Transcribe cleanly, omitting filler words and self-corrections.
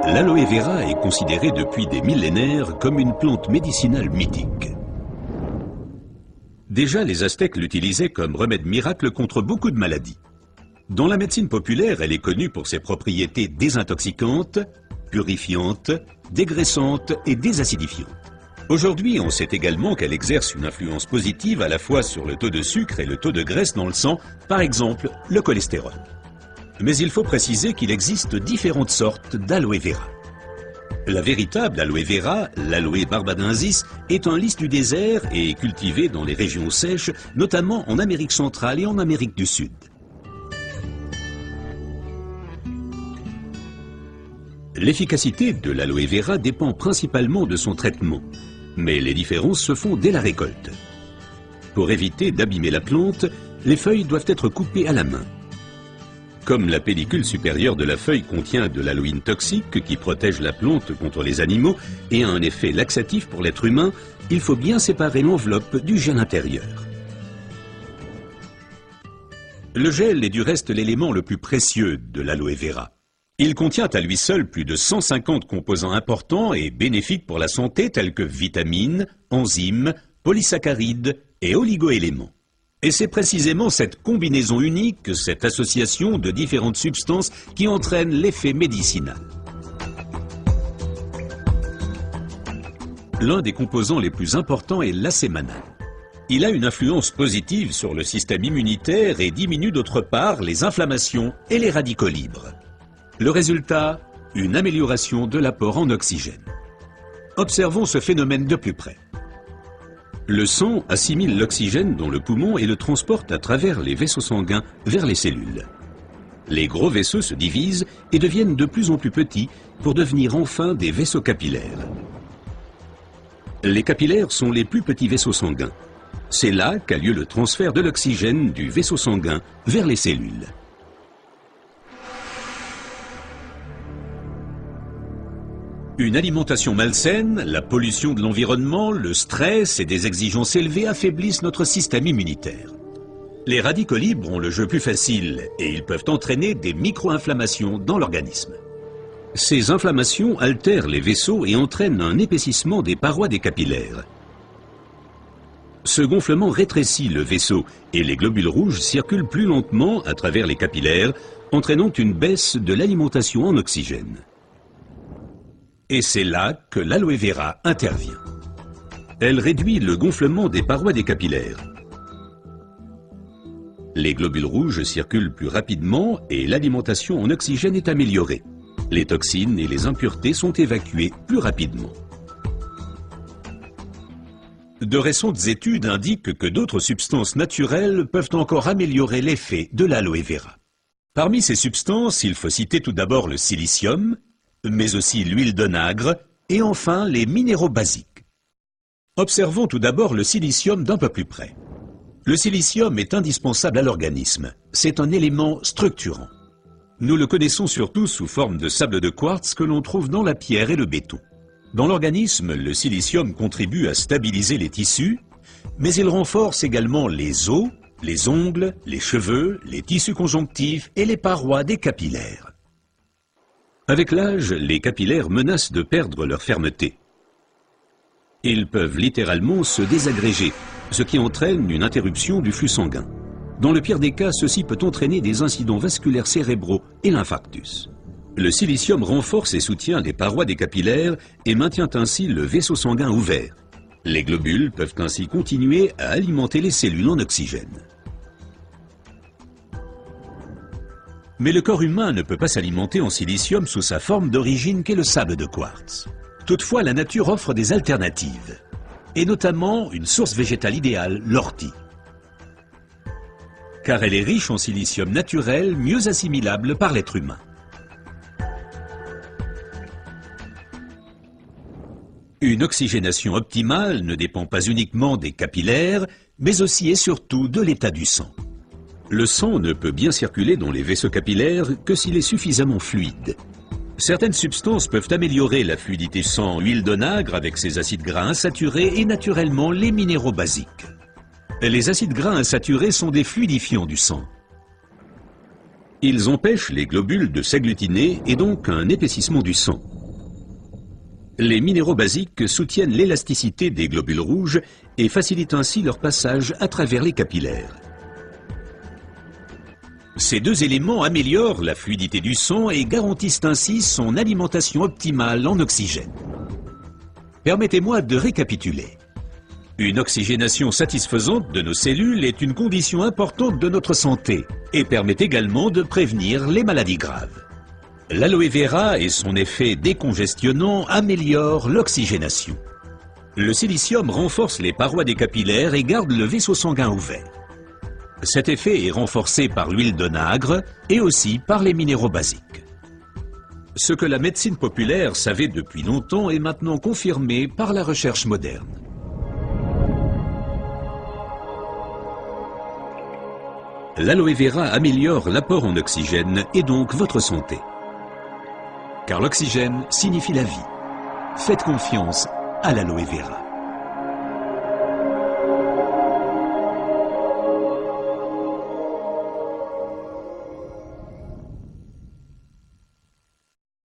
L'aloe vera est considérée depuis des millénaires comme une plante médicinale mythique. Déjà, les Aztèques l'utilisaient comme remède miracle contre beaucoup de maladies. Dans la médecine populaire, elle est connue pour ses propriétés désintoxicantes, purifiantes, dégraissantes et désacidifiantes. Aujourd'hui, on sait également qu'elle exerce une influence positive à la fois sur le taux de sucre et le taux de graisse dans le sang, par exemple le cholestérol. Mais il faut préciser qu'il existe différentes sortes d'aloe vera. La véritable aloe vera, l'aloe barbadensis, est un lys du désert et est cultivée dans les régions sèches, notamment en Amérique centrale et en Amérique du Sud. L'efficacité de l'aloe vera dépend principalement de son traitement, mais les différences se font dès la récolte. Pour éviter d'abîmer la plante, les feuilles doivent être coupées à la main. Comme la pellicule supérieure de la feuille contient de l'aloïne toxique qui protège la plante contre les animaux et a un effet laxatif pour l'être humain, il faut bien séparer l'enveloppe du gel intérieur. Le gel est du reste l'élément le plus précieux de l'aloe vera. Il contient à lui seul plus de 150 composants importants et bénéfiques pour la santé tels que vitamines, enzymes, polysaccharides et oligoéléments. Et c'est précisément cette combinaison unique, cette association de différentes substances qui entraîne l'effet médicinal. L'un des composants les plus importants est l'acémanal. Il a une influence positive sur le système immunitaire et diminue d'autre part les inflammations et les radicaux libres. Le résultat, une amélioration de l'apport en oxygène. Observons ce phénomène de plus près. Le sang assimile l'oxygène dans le poumon et le transporte à travers les vaisseaux sanguins vers les cellules. Les gros vaisseaux se divisent et deviennent de plus en plus petits pour devenir enfin des vaisseaux capillaires. Les capillaires sont les plus petits vaisseaux sanguins. C'est là qu'a lieu le transfert de l'oxygène du vaisseau sanguin vers les cellules. Une alimentation malsaine, la pollution de l'environnement, le stress et des exigences élevées affaiblissent notre système immunitaire. Les radicaux libres ont le jeu plus facile et ils peuvent entraîner des micro-inflammations dans l'organisme. Ces inflammations altèrent les vaisseaux et entraînent un épaississement des parois des capillaires. Ce gonflement rétrécit le vaisseau et les globules rouges circulent plus lentement à travers les capillaires, entraînant une baisse de l'alimentation en oxygène. Et c'est là que l'aloe vera intervient. Elle réduit le gonflement des parois des capillaires. Les globules rouges circulent plus rapidement et l'alimentation en oxygène est améliorée. Les toxines et les impuretés sont évacuées plus rapidement. De récentes études indiquent que d'autres substances naturelles peuvent encore améliorer l'effet de l'aloe vera. Parmi ces substances, il faut citer tout d'abord le silicium, mais aussi l'huile d'onagre et enfin les minéraux basiques. Observons tout d'abord le silicium d'un peu plus près. Le silicium est indispensable à l'organisme. C'est un élément structurant. Nous le connaissons surtout sous forme de sable de quartz que l'on trouve dans la pierre et le béton. Dans l'organisme, le silicium contribue à stabiliser les tissus, mais il renforce également les os, les ongles, les cheveux, les tissus conjonctifs et les parois des capillaires. Avec l'âge, les capillaires menacent de perdre leur fermeté. Ils peuvent littéralement se désagréger, ce qui entraîne une interruption du flux sanguin. Dans le pire des cas, ceci peut entraîner des incidents vasculaires cérébraux et l'infarctus. Le silicium renforce et soutient les parois des capillaires et maintient ainsi le vaisseau sanguin ouvert. Les globules peuvent ainsi continuer à alimenter les cellules en oxygène. Mais le corps humain ne peut pas s'alimenter en silicium sous sa forme d'origine qu'est le sable de quartz. Toutefois, la nature offre des alternatives, et notamment une source végétale idéale, l'ortie. Car elle est riche en silicium naturel, mieux assimilable par l'être humain. Une oxygénation optimale ne dépend pas uniquement des capillaires, mais aussi et surtout de l'état du sang. Le sang ne peut bien circuler dans les vaisseaux capillaires que s'il est suffisamment fluide. Certaines substances peuvent améliorer la fluidité sans huile d'onagre avec ses acides gras insaturés et naturellement les minéraux basiques. Les acides gras insaturés sont des fluidifiants du sang. Ils empêchent les globules de s'agglutiner et donc un épaississement du sang. Les minéraux basiques soutiennent l'élasticité des globules rouges et facilitent ainsi leur passage à travers les capillaires. Ces deux éléments améliorent la fluidité du sang et garantissent ainsi son alimentation optimale en oxygène. Permettez-moi de récapituler. Une oxygénation satisfaisante de nos cellules est une condition importante de notre santé et permet également de prévenir les maladies graves. L'aloe vera et son effet décongestionnant améliorent l'oxygénation. Le silicium renforce les parois des capillaires et garde le vaisseau sanguin ouvert. Cet effet est renforcé par l'huile d'onagre et aussi par les minéraux basiques. Ce que la médecine populaire savait depuis longtemps est maintenant confirmé par la recherche moderne. L'aloe vera améliore l'apport en oxygène et donc votre santé. Car l'oxygène signifie la vie. Faites confiance à l'aloe vera.